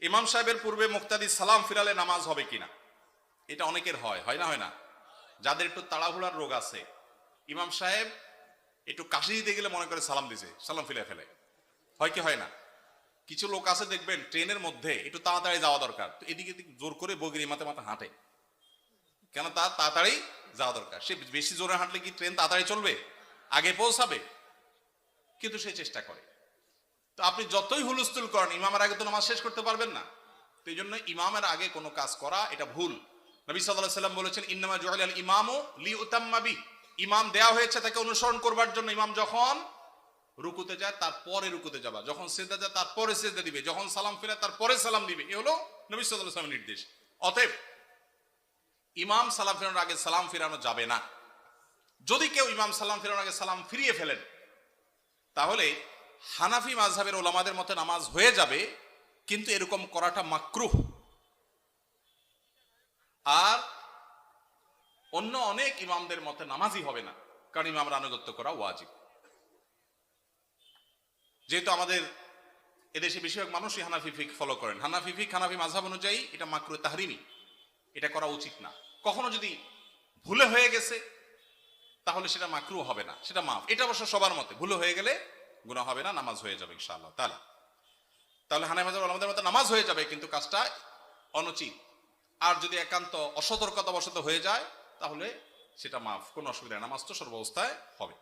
ইমাম সাহেবের পূর্বে মুক্তাদি সালাম ফিরালে নামাজ হবে কিনা, এটা অনেকের হয়, হয় না? হয় না? যাদের একটু তাড়াহুড়ার রোগ আছে, ইমাম সাহেব একটু কাশি দিতে গেলে মনে করে সালাম দিছে, সালাম ফিরে ফেলে, হয় কি হয় না? কিছু লোক আছে দেখবেন ট্রেনের মধ্যে একটু তাড়াতাড়ি যাওয়া দরকার, তো এদিকে জোর করে বগির মাথে মাথা হাঁটে, কেন? তার তাড়াতাড়ি যাওয়া দরকার। সে বেশি জোরে হাঁটলে কি ট্রেন তাড়াতাড়ি চলবে, আগে পৌঁছাবে? কিন্তু সে চেষ্টা করে। তো আপনি যতই হুলস্থুল করেন, ইমামের আগে তো নামাজ শেষ করতে পারবেন না। তো এই জন্য ইমামের আগে কোনো কাজ করা এটা ভুল। নবী সাল্লাল্লাহু আলাইহি ওয়াসাল্লাম বলেছেন, ইন্নামা জুইলাল ইমামু লিউতাম্মা বি, ইমাম দেয়া হয়েছে তাকে অনুসরণ করবার জন্য। ইমাম যখন রুকুতে যায় তারপরে রুকুতে যাবা, যখন সিজদা যায় তারপরে সিজদা দিবে, যখন সালাম ফিরে তারপরে সালাম দিবে, এ হলো নবী সাল্লাল্লাহু আলাইহি ওয়াসাল্লামের নির্দেশ। অতএব ইমাম সালাম ফেরানোর আগে সালাম ফিরানো যাবে না। যদি কেউ ইমাম সালাম ফেরানোর আগে সালাম ফিরিয়ে ফেলেন, তাহলে হানাফি মাযহাবের ওলামাদের মতে নামাজ হয়ে যাবে, কিন্তু এরকম করাটা মাকরুহ। আর অন্য অনেক ইমামদের মতে নামাজই হবে না, কারণ ইমামরা আনুগত্য করা ওয়াজিব। যেহেতু আমাদের এদেশে বেশিরভাগ মানুষই হানাফি ফিকহ ফলো করেন, হানাফি ফিকহ হানাফি মাযহাব অনুযায়ী এটা মাকরুহ তাহরিমি, এটা করা উচিত না। কখনো যদি ভুলে হয়ে গেছে তাহলে সেটা মাকরুহ হবে না, সেটা মাফ। এটা অবশ্য সবার মতে, ভুলে হয়ে গেলে গুনাহ হবে না, নামাজ হয়ে যাবে ইনশাআল্লাহ তাআলা। তাহলে হানাফি মাযহাব ওলামাদের মতে নামাজ হয়ে যাবে, কিন্তু কাজটা অনুচিত। আর যদি একান্ত অসতর্কতাবশত হয়ে যায় তাহলে সেটা মাফ, কোনো অসুবিধা নেই, নামাজ তো সর্বাবস্থায় হবে।